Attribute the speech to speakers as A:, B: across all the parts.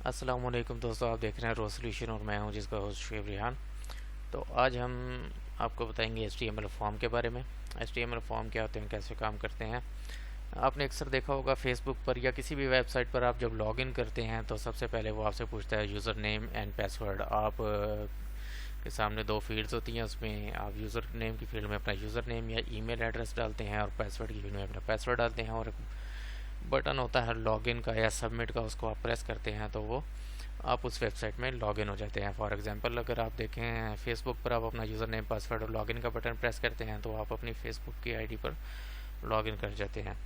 A: अस्सलाम वालेकुम दोस्तों, आप देख रहे हैं रो सॉल्यूशन और मैं हूं जिसका होस्ट शुएब रिहान। तो आज हम आपको बताएंगे HTML फॉर्म के बारे में। HTML फॉर्म क्या होते हैं, कैसे काम करते हैं। आपने अक्सर देखा होगा फेसबुक पर या किसी भी वेबसाइट पर आप जब लॉगिन करते हैं तो सबसे पहले वो आपसे पूछता है यूज़र नेम एंड पासवर्ड। आप के सामने दो फील्ड्स होती हैं, उसमें आप यूज़र नेम की फील्ड में अपना यूज़र नेम या ईमेल एड्रेस डालते हैं और पासवर्ड की फील्ड में अपना पासवर्ड डालते हैं, और बटन होता है लॉगिन का या सबमिट का, उसको आप प्रेस करते हैं तो वो आप उस वेबसाइट में लॉगिन हो जाते हैं। फॉर एग्जांपल अगर आप देखें फेसबुक पर आप अपना यूज़र नेम पासवर्ड और लॉगिन का बटन प्रेस करते हैं तो आप अपनी फेसबुक की आईडी पर लॉगिन कर जाते हैं।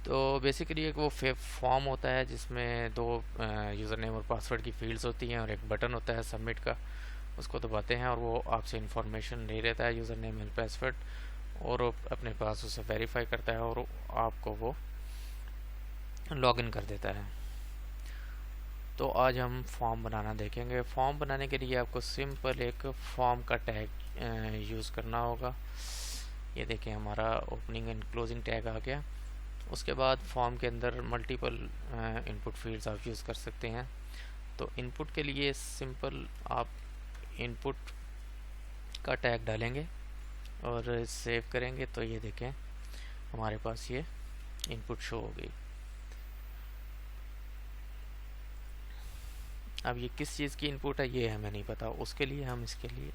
A: तो बेसिकली एक वो फॉर्म होता है जिसमें दो यूज़र नेम और पासवर्ड की फील्ड्स होती हैं और एक बटन होता है सबमिट का, उसको दबाते हैं और वो आपसे इन्फॉर्मेशन ले लेता है यूज़र नेम एंड पासवर्ड और अपने पास उसे वेरीफाई करता है और आपको वो लॉगिन कर देता है। तो आज हम फॉर्म बनाना देखेंगे। फॉर्म बनाने के लिए आपको सिंपल एक फॉर्म का टैग यूज़ करना होगा। ये देखें, हमारा ओपनिंग एंड क्लोजिंग टैग आ गया। उसके बाद फॉर्म के अंदर मल्टीपल इनपुट फील्ड्स आप यूज़ कर सकते हैं। तो इनपुट के लिए सिंपल आप इनपुट का टैग डालेंगे और सेव करेंगे तो ये देखें हमारे पास ये इनपुट शो हो गई। अब ये किस चीज़ की इनपुट है ये हमें नहीं पता, उसके लिए हम इसके लिए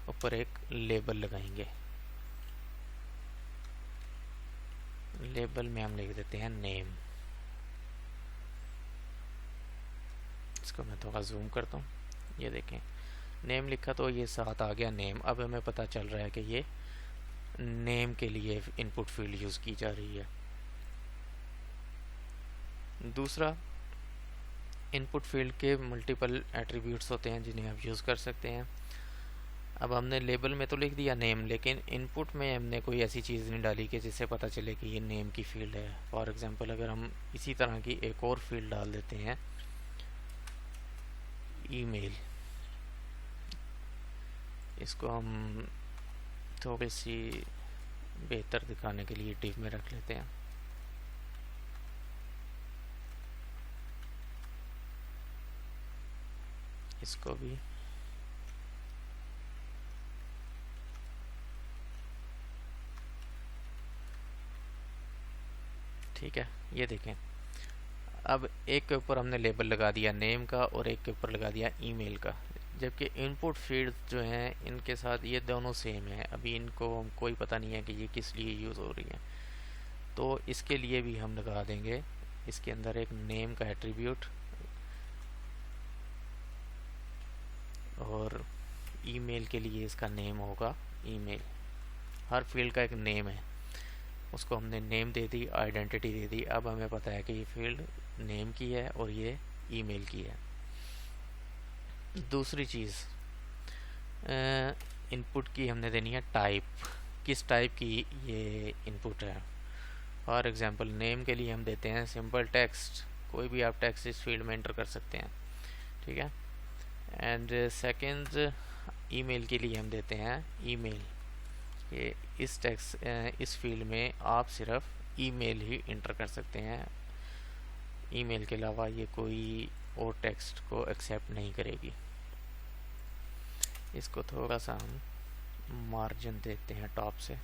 A: ऊपर एक लेबल लगाएंगे। लेबल में हम लिख देते हैं नेम। इसको मैं थोड़ा जूम करता हूँ, ये देखें नेम लिखा तो ये साथ आ गया नेम। अब हमें पता चल रहा है कि ये नेम के लिए इनपुट फील्ड यूज़ की जा रही है। दूसरा, इनपुट फील्ड के मल्टीपल एट्रीब्यूट्स होते हैं जिन्हें आप यूज़ कर सकते हैं। अब हमने लेबल में तो लिख दिया नेम, लेकिन इनपुट में हमने कोई ऐसी चीज़ नहीं डाली कि जिससे पता चले कि ये नेम की फील्ड है। फॉर एग्जांपल अगर हम इसी तरह की एक और फील्ड डाल देते हैं ईमेल, इसको हम थोड़ी सी बेहतर दिखाने के लिए डिव में रख लेते हैं। इसको भी ठीक है। ये देखें, अब एक के ऊपर हमने लेबल लगा दिया नेम का और एक के ऊपर लगा दिया ईमेल का, जबकि इनपुट फील्ड जो हैं इनके साथ ये दोनों सेम है। अभी इनको कोई पता नहीं है कि ये किस लिए यूज़ हो रही हैं, तो इसके लिए भी हम लगा देंगे इसके अंदर एक नेम का एट्रीब्यूट और ईमेल के लिए इसका नेम होगा ईमेल। हर फील्ड का एक नेम है, उसको हमने नेम दे दी, आइडेंटिटी दे दी। अब हमें पता है कि ये फील्ड नेम की है और ये ईमेल की है। दूसरी चीज़, इनपुट की हमने देनी है टाइप, किस टाइप की ये इनपुट है। फॉर एग्जांपल नेम के लिए हम देते हैं सिंपल टेक्स्ट, कोई भी आप टेक्स्ट इस फील्ड में एंटर कर सकते हैं, ठीक है। एंड सेकंड, ईमेल के लिए हम देते हैं ईमेल। ये इस टेक्स्ट इस फील्ड में आप सिर्फ ईमेल ही इंटर कर सकते हैं, ईमेल के अलावा ये कोई और टेक्स्ट को एक्सेप्ट नहीं करेगी। इसको थोड़ा सा हम मार्जिन देते हैं टॉप से,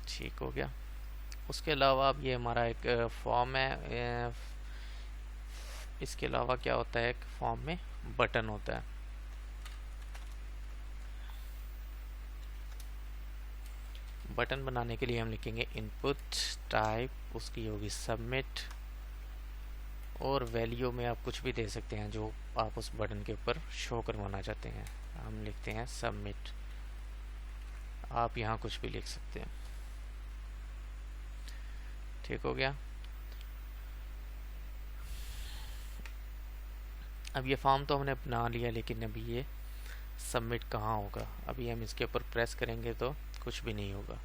A: ठीक हो गया। उसके अलावा अब ये हमारा एक फॉर्म है। इसके अलावा क्या होता है, एक फॉर्म में बटन होता है। बटन बनाने के लिए हम लिखेंगे इनपुट टाइप, उसकी होगी सबमिट, और वैल्यू में आप कुछ भी दे सकते हैं जो आप उस बटन के ऊपर शो करवाना चाहते हैं। हम लिखते हैं सबमिट, आप यहाँ कुछ भी लिख सकते हैं, ठीक हो गया। अब ये फॉर्म तो हमने बना लिया, लेकिन अभी ये सबमिट कहाँ होगा। अभी हम इसके ऊपर प्रेस करेंगे तो कुछ भी नहीं होगा।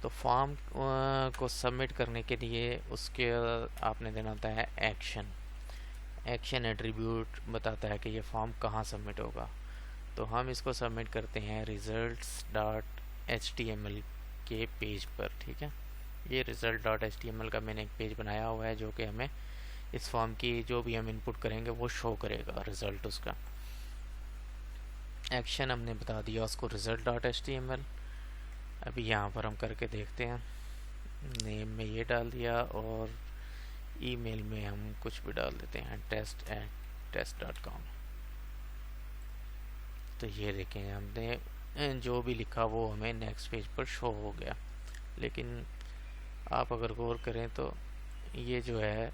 A: तो फॉर्म को सबमिट करने के लिए उसके आपने देना होता है एक्शन। एक्शन एट्रीब्यूट बताता है कि ये फॉर्म कहाँ सबमिट होगा। तो हम इसको सबमिट करते हैं results.html के पेज पर, ठीक है। ये result.html का मैंने एक पेज बनाया हुआ है जो कि हमें इस फॉर्म की जो भी हम इनपुट करेंगे वो शो करेगा रिज़ल्ट उसका। एक्शन हमने बता दिया उसको result.html। अभी यहाँ पर हम करके देखते हैं। नेम में ये डाल दिया और ईमेल में हम कुछ भी डाल देते हैं test@test.com। तो ये देखें हमने जो भी लिखा वो हमें नेक्स्ट पेज पर शो हो गया। लेकिन आप अगर गौर करें तो ये जो है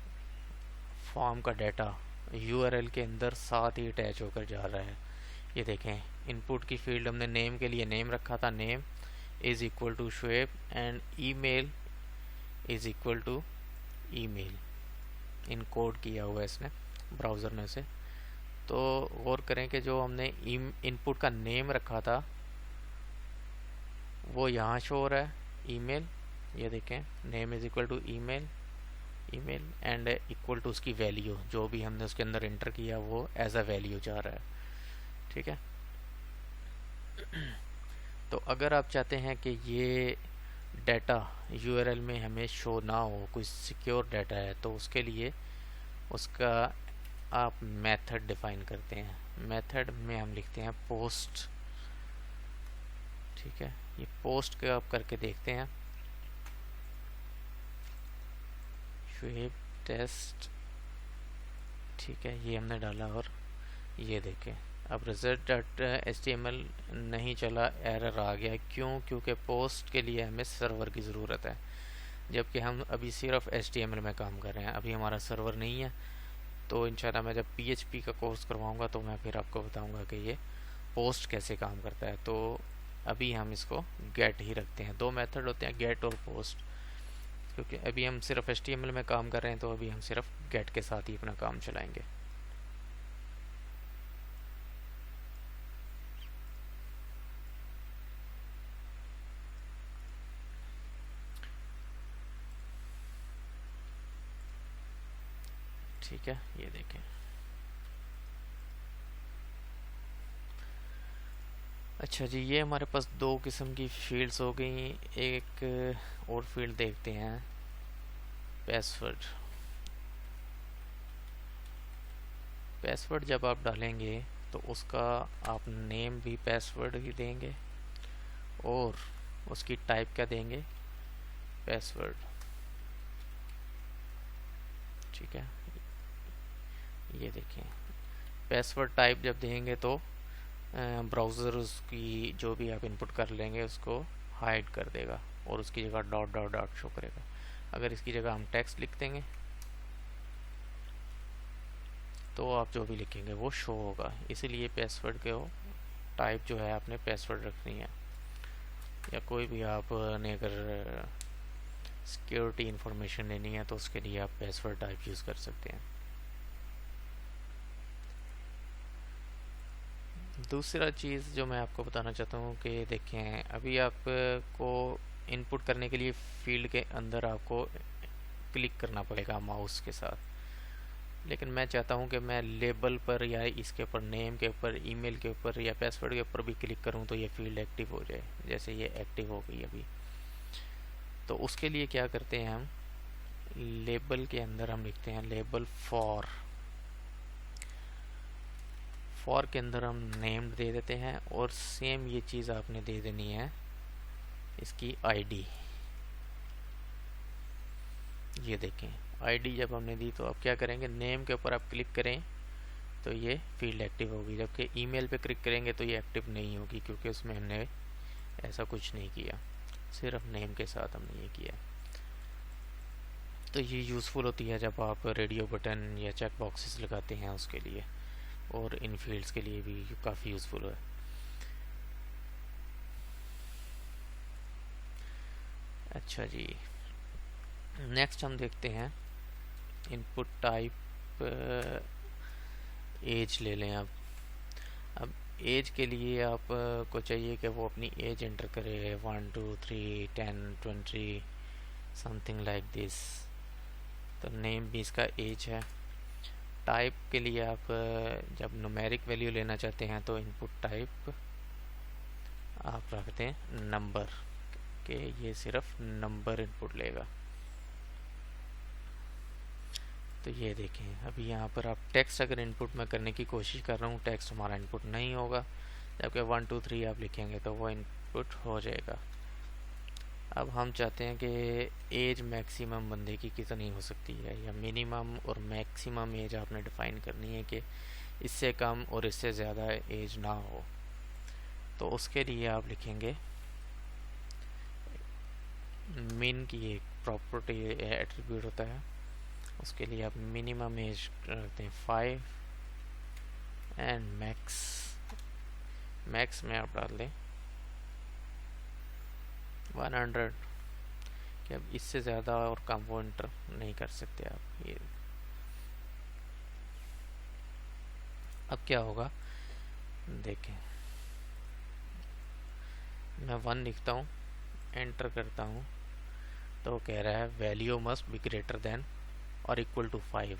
A: फॉर्म का डाटा URL के अंदर साथ ही अटैच होकर जा रहा है। ये देखें इनपुट की फील्ड हमने नेम के लिए नेम रखा था, name is equal to Shoaib and email is equal to email. Encode किया हुआ है इसने ब्राउज़र में से। तो गौर करें कि जो हमने इनपुट का नेम रखा था वो यहाँ शो हो रहा है ईमेल। ये देखें name is equal to email and equal to उसकी वैल्यू जो भी हमने उसके अंदर एंटर किया वो एज अ वैल्यू जा रहा है। ठीक है। तो अगर आप चाहते हैं कि ये डाटा URL में हमें शो ना हो, कोई सिक्योर डाटा है, तो उसके लिए उसका आप मेथड डिफाइन करते हैं। मेथड में हम लिखते हैं पोस्ट। ठीक है, ये पोस्ट के आप करके देखते हैं शुएब टेस्ट। ठीक है, ये हमने डाला और ये देखें अब result.html नहीं चला, एरर आ गया। क्यों? क्योंकि पोस्ट के लिए हमें सर्वर की ज़रूरत है, जबकि हम अभी सिर्फ HTML में काम कर रहे हैं। अभी हमारा सर्वर नहीं है। तो इंशाल्लाह मैं जब PHP का कोर्स करवाऊंगा तो मैं फिर आपको बताऊंगा कि ये पोस्ट कैसे काम करता है। तो अभी हम इसको गेट ही रखते हैं। दो मेथड होते हैं, गेट और पोस्ट, क्योंकि अभी हम सिर्फ HTML में काम कर रहे हैं। तो अभी हम सिर्फ गेट के साथ ही अपना काम चलाएंगे। ठीक है, ये देखें। अच्छा जी, ये हमारे पास दो किस्म की फील्ड्स हो गई। एक और फील्ड देखते हैं, पासवर्ड। पासवर्ड जब आप डालेंगे तो उसका आप नेम भी पासवर्ड ही देंगे और उसकी टाइप क्या देंगे, पासवर्ड। ठीक है, ये देखें पासवर्ड टाइप जब देंगे तो ब्राउज़र उसकी जो भी आप इनपुट कर लेंगे उसको हाइड कर देगा और उसकी जगह डॉट डॉट डॉट शो करेगा। अगर इसकी जगह हम टेक्स्ट लिख देंगे तो आप जो भी लिखेंगे वो शो होगा। इसीलिए पासवर्ड के टाइप जो है आपने पासवर्ड रखनी है, या कोई भी आपने अगर सिक्योरिटी इंफॉर्मेशन लेनी है तो उसके लिए आप पासवर्ड टाइप यूज़ कर सकते हैं। दूसरा चीज़ जो मैं आपको बताना चाहता हूँ कि देखें अभी आपको इनपुट करने के लिए फील्ड के अंदर आपको क्लिक करना पड़ेगा माउस के साथ, लेकिन मैं चाहता हूँ कि मैं लेबल पर या इसके ऊपर नेम के ऊपर, ईमेल के ऊपर या पासवर्ड के ऊपर भी क्लिक करूँ तो ये फील्ड एक्टिव हो जाए। जैसे ये एक्टिव हो गई अभी। तो उसके लिए क्या करते हैं हम, लेबल के अंदर हम लिखते हैं लेबल फॉर के अंदर हम नेम दे देते हैं और सेम ये चीज़ आपने दे देनी है इसकी आईडी। ये देखें आईडी जब हमने दी तो आप क्या करेंगे, नेम के ऊपर आप क्लिक करें तो ये फील्ड एक्टिव होगी, जबकि ईमेल पे क्लिक करेंगे तो ये एक्टिव नहीं होगी क्योंकि उसमें हमने ऐसा कुछ नहीं किया, सिर्फ नेम के साथ हमने ये किया। तो ये यूज़फुल होती है जब आप रेडियो बटन या चेक बॉक्सेस लगाते हैं उसके लिए, और इन फील्ड्स के लिए भी काफ़ी यूज़फुल है। अच्छा जी, नेक्स्ट हम देखते हैं इनपुट टाइप एज ले लें। अब एज के लिए आप को चाहिए कि वो अपनी एज एंटर करे 1 2 3 10 20 समथिंग लाइक दिस। तो नेम भी इसका एज है। टाइप के लिए आप जब न्यूमेरिक वैल्यू लेना चाहते हैं तो इनपुट टाइप आप रखते हैं नंबर। कि ये सिर्फ नंबर इनपुट लेगा। तो ये देखें, अभी यहाँ पर आप टेक्स्ट अगर इनपुट में करने की कोशिश कर रहा हूँ, टेक्स्ट हमारा इनपुट नहीं होगा, जबकि 1 2 3 आप लिखेंगे तो वो इनपुट हो जाएगा। अब हम चाहते हैं कि एज मैक्सिमम बंदे की कितनी हो सकती है, या मिनिमम और मैक्सिमम एज आपने डिफ़ाइन करनी है कि इससे कम और इससे ज़्यादा एज ना हो। तो उसके लिए आप लिखेंगे मिन की एक प्रॉपर्टी एट्रीब्यूट होता है, उसके लिए आप मिनिमम एज रखते हैं 5 एंड मैक्स में आप डाल दें 100, कि अब इससे ज़्यादा और कम वो एंटर नहीं कर सकते आप। ये अब क्या होगा देखें, मैं 1 लिखता हूँ, एंटर करता हूँ, तो कह रहा है value must be greater than और इक्वल टू 5।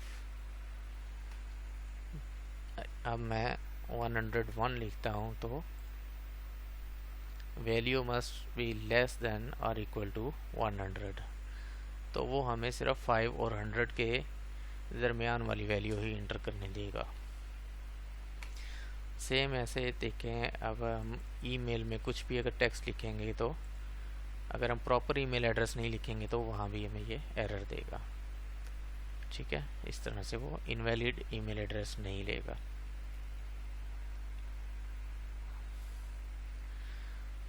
A: अब मैं 101 लिखता हूँ तो value must be less than और इक्वल टू 100। तो वो हमें सिर्फ 5 और 100 के दरमियान वाली वैल्यू ही इंटर करने देगा। सेम ऐसे देखें, अब हम ईमेल में कुछ भी अगर टेक्स्ट लिखेंगे तो अगर हम प्रॉपर ईमेल एड्रेस नहीं लिखेंगे तो वहाँ भी हमें ये एरर देगा। ठीक है, इस तरह से वो इनवैलिड ईमेल एड्रेस नहीं लेगा।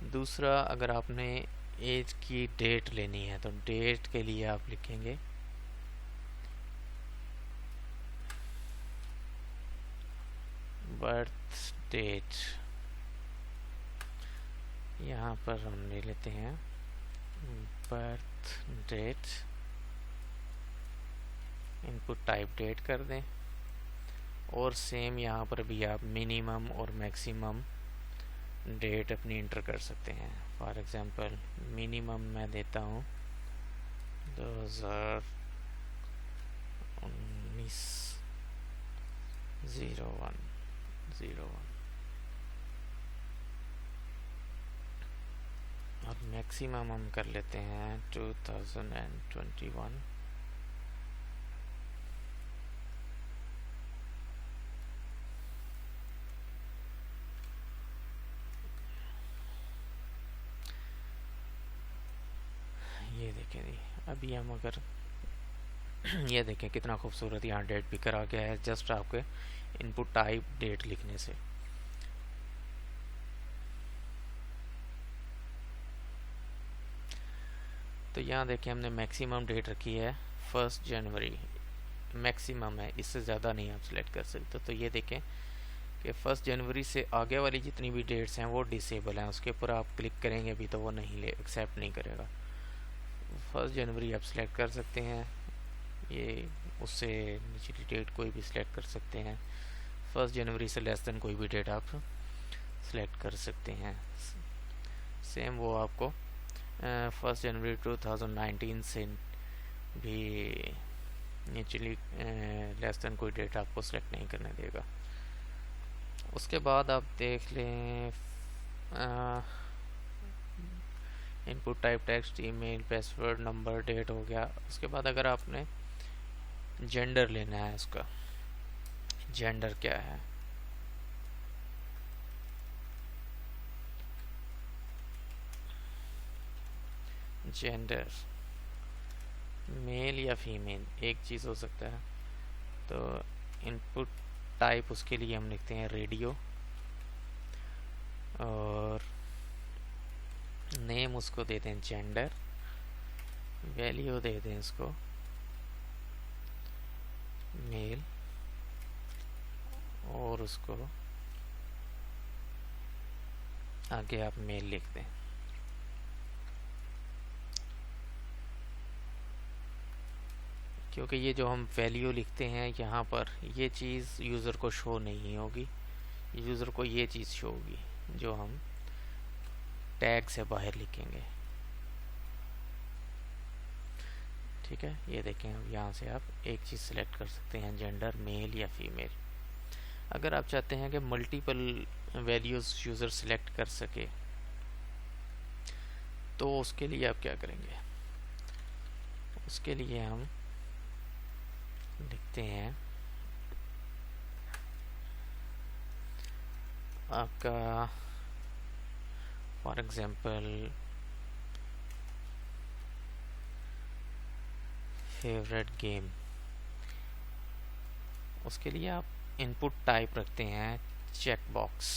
A: दूसरा, अगर आपने एज की डेट लेनी है तो डेट के लिए आप लिखेंगे बर्थ डेट। यहाँ पर हम ले लेते हैं birth date, input type date कर दें, और सेम यहाँ पर भी आप मिनिमम और मैक्सिमम डेट अपनी इंटर कर सकते हैं। फॉर एग्जांपल मिनिमम मैं देता हूँ 2019-01 और मैक्सिमम हम कर लेते हैं 2021। ये देखें जी, अभी हम अगर ये देखें कितना खूबसूरत यहाँ डेट भी करा गया है जस्ट आपके इनपुट टाइप डेट लिखने से। तो यहाँ देखें हमने मैक्सिमम डेट रखी है 1 जनवरी, मैक्सिमम है, इससे ज़्यादा नहीं आप सिलेक्ट कर सकते। तो ये देखें कि 1 जनवरी से आगे वाली जितनी भी डेट्स हैं वो डिसेबल हैं, उसके ऊपर आप क्लिक करेंगे भी तो वो नहीं एक्सेप्ट नहीं करेगा। 1 जनवरी आप सिलेक्ट कर सकते हैं, ये उससे निचली डेट कोई भी सिलेक्ट कर सकते हैं। 1 जनवरी से लेस देन कोई भी डेट आप सिलेक्ट कर सकते हैं। सेम वो आपको 1 जनवरी 2019 से भी निचली लेस देन कोई डेट आपको सिलेक्ट नहीं करने देगा। उसके बाद आप देख लें input type text, email, password, number, date हो गया। उसके बाद अगर आपने जेंडर लेना है, उसका जेंडर क्या है, जेंडर मेल या फीमेल एक चीज़ हो सकता है। तो इनपुट टाइप उसके लिए हम लिखते हैं रेडियो, और नेम उसको दे दें जेंडर, वैल्यू दे दें इसको मेल, और उसको आगे आप मेल लिख दें। क्योंकि ये जो हम वैल्यू लिखते हैं यहाँ पर, ये चीज़ यूज़र को शो नहीं होगी, यूज़र को ये चीज़ शो होगी जो हम टैग से बाहर लिखेंगे। ठीक है, ये देखें, अब यहाँ से आप एक चीज़ सेलेक्ट कर सकते हैं, जेंडर मेल या फीमेल। अगर आप चाहते हैं कि मल्टीपल वैल्यूज़ यूज़र सेलेक्ट कर सके तो उसके लिए आप क्या करेंगे, उसके लिए हम लिखते हैं आपका फॉर एग्जांपल फेवरेट गेम। उसके लिए आप इनपुट टाइप रखते हैं check box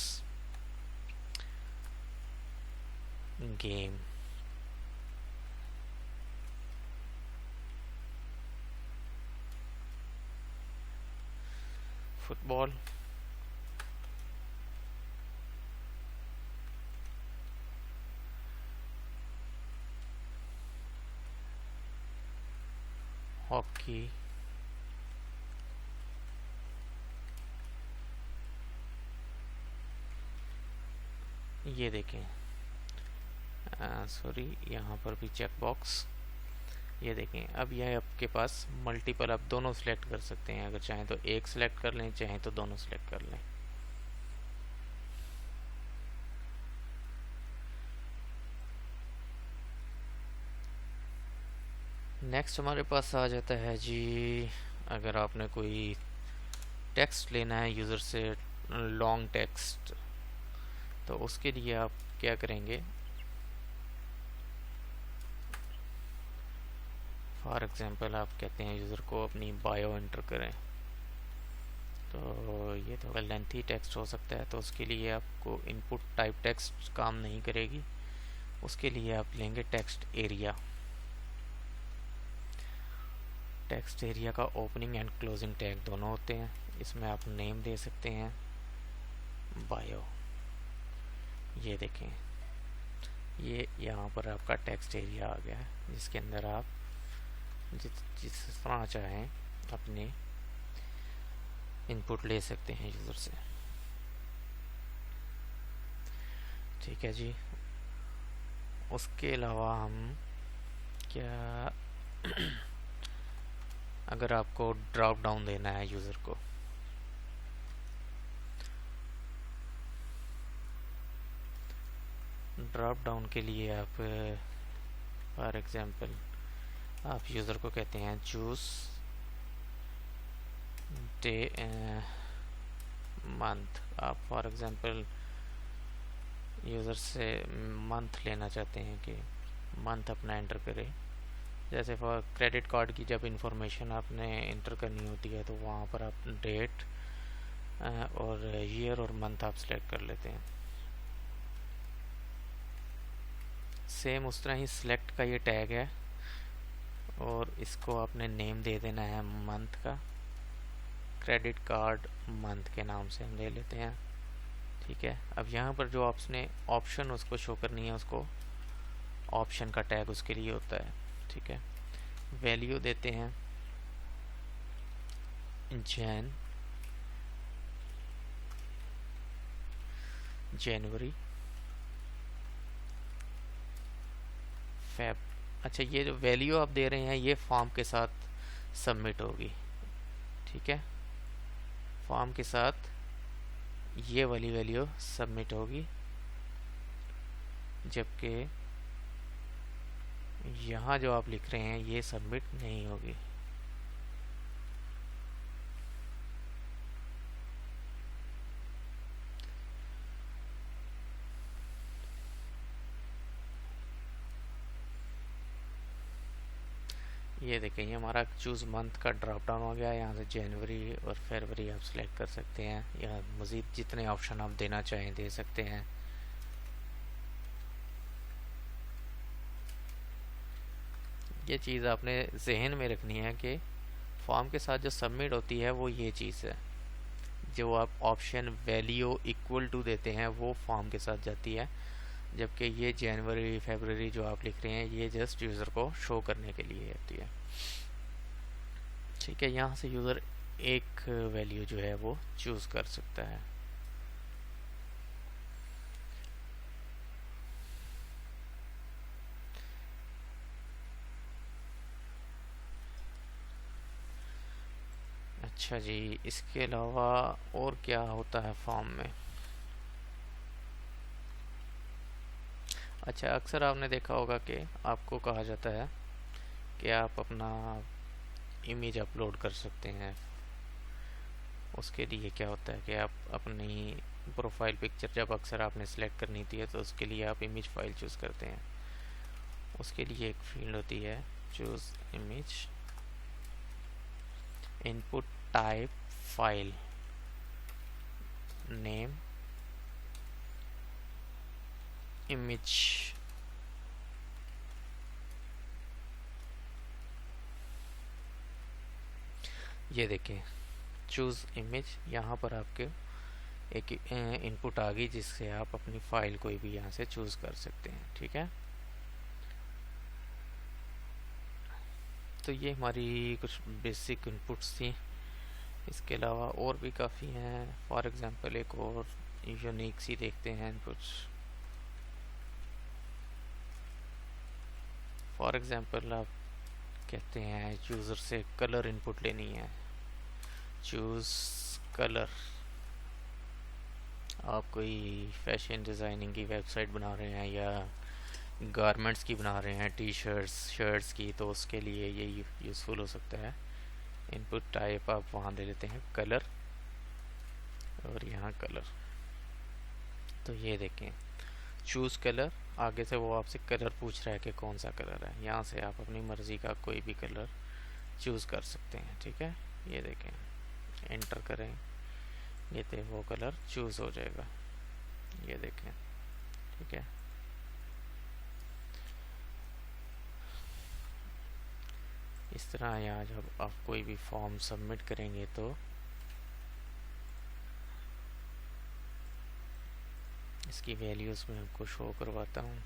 A: game. Football, hockey, ये देखें, सॉरी यहाँ पर भी चेक बॉक्स, ये देखें। अब यह आपके पास मल्टीपल, आप दोनों सिलेक्ट कर सकते हैं, अगर चाहें तो एक सिलेक्ट कर लें, चाहें तो दोनों सिलेक्ट कर लें। नेक्स्ट हमारे पास आ जाता है जी, अगर आपने कोई टेक्स्ट लेना है यूज़र से, लॉन्ग टेक्स्ट, तो उसके लिए आप क्या करेंगे, फॉर एग्जांपल आप कहते हैं यूज़र को अपनी बायो एंटर करें, तो ये थोड़ा लेंथी टेक्स्ट हो सकता है, तो उसके लिए आपको इनपुट टाइप टेक्स्ट काम नहीं करेगी। उसके लिए आप लेंगे टेक्स्ट एरिया। टेक्स्ट एरिया का ओपनिंग एंड क्लोजिंग टैग दोनों होते हैं। इसमें आप नेम दे सकते हैं बायो। ये देखें, ये यहाँ पर आपका टेक्स्ट एरिया आ गया है, जिसके अंदर आप जिस तरह चाहें अपने इनपुट ले सकते हैं यूज़र से। ठीक है जी। उसके अलावा हम क्या अगर आपको ड्रॉप डाउन देना है यूज़र को, ड्रॉप डाउन के लिए आप फॉर एग्जांपल आप यूज़र को कहते हैं चूज़ डे मंथ। आप फॉर एग्जांपल यूज़र से मंथ लेना चाहते हैं कि मंथ अपना एंटर करे। जैसे फॉर क्रेडिट कार्ड की जब इंफॉर्मेशन आपने इंटर करनी होती है, तो वहाँ पर आप डेट और ईयर और मंथ आप सेलेक्ट कर लेते हैं। सेम उस तरह ही सिलेक्ट का ये टैग है, और इसको आपने नेम दे देना है मंथ का। क्रेडिट कार्ड मंथ के नाम से हम ले लेते हैं। ठीक है। अब यहाँ पर जो आपने ऑप्शन उसको शो करनी है, उसको ऑप्शन का टैग उसके लिए होता है। ठीक है। वैल्यू देते हैं जनवरी, फेब। अच्छा, ये जो वैल्यू आप दे रहे हैं ये फॉर्म के साथ सबमिट होगी। ठीक है, फॉर्म के साथ ये वाली वैल्यू सबमिट होगी, जबकि यहाँ जो आप लिख रहे हैं ये सबमिट नहीं होगी। ये देखें, ये हमारा चूज़ मंथ का ड्रॉप डाउन हो गया। यहाँ से जनवरी और फरवरी आप सिलेक्ट कर सकते हैं, या मज़ीद जितने ऑप्शन आप देना चाहें दे सकते हैं। ये चीज़ आपने जहन में रखनी है कि फॉर्म के साथ जो सबमिट होती है वो ये चीज़ है। जो आप ऑप्शन वैल्यू इक्वल टू देते हैं वो फॉर्म के साथ जाती है, जबकि ये जनवरी फरवरी जो आप लिख रहे हैं ये जस्ट यूज़र को शो करने के लिए होती है। ठीक है, यहाँ से यूज़र एक वैल्यू जो है वो चूज़ कर सकता है। अच्छा जी, इसके अलावा और क्या होता है फॉर्म में? अच्छा, अक्सर आपने देखा होगा कि आपको कहा जाता है कि आप अपना इमेज अपलोड कर सकते हैं। उसके लिए क्या होता है कि आप अपनी प्रोफाइल पिक्चर जब अक्सर आपने सेलेक्ट करनी होती है तो उसके लिए आप इमेज फाइल चूज़ करते हैं। उसके लिए एक फील्ड होती है choose image, input type file, name image. ये देखें चूज़ इमेज, यहाँ पर आपके एक इनपुट आ गई जिससे आप अपनी फाइल कोई भी यहाँ से चूज़ कर सकते हैं। ठीक है, तो ये हमारी कुछ बेसिक इनपुट्स थी। इसके अलावा और भी काफ़ी हैं। फॉर एग्जांपल एक और यूनिक सी देखते हैं इनपुट्स। फॉर एग्जांपल आप कहते हैं यूज़र से कलर इनपुट लेनी है, चूज़ कलर। आप कोई फैशन डिज़ाइनिंग की वेबसाइट बना रहे हैं या गारमेंट्स की बना रहे हैं, टी शर्ट्स शर्ट्स की, तो उसके लिए ये यूज़फुल हो सकता है। इनपुट टाइप आप वहाँ दे देते हैं कलर और यहाँ कलर। तो ये देखें चूज़ कलर, आगे से वो आपसे कलर पूछ रहा है कि कौन सा कलर है। यहाँ से आप अपनी मर्ज़ी का कोई भी कलर चूज़ कर सकते हैं। ठीक है, ये देखें एंटर करें, ये तो वो कलर चूज़ हो जाएगा। ये देखें, ठीक है। इस तरह यहाँ जब आप कोई भी फॉर्म सबमिट करेंगे तो इसकी वैल्यूज़ मैं आपको शो करवाता हूँ।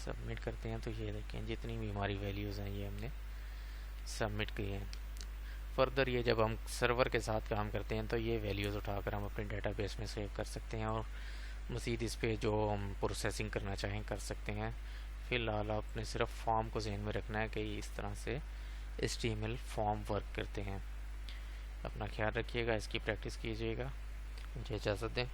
A: सबमिट करते हैं तो ये देखें जितनी भी हमारी वैल्यूज़ हैं ये हमने सबमिट की हैं। फर्दर ये जब हम सर्वर के साथ काम करते हैं तो ये वैल्यूज़ उठाकर हम अपने डेटाबेस में सेव कर सकते हैं और मज़ीद इस पर जो हम प्रोसेसिंग करना चाहें कर सकते हैं। फ़िलहाल आपने सिर्फ फॉर्म को ज़हन में रखना है कि इस तरह से HTML फॉर्म वर्क करते हैं। अपना ख्याल रखिएगा, इसकी प्रैक्टिस कीजिएगा। मुझे इजाज़त दें।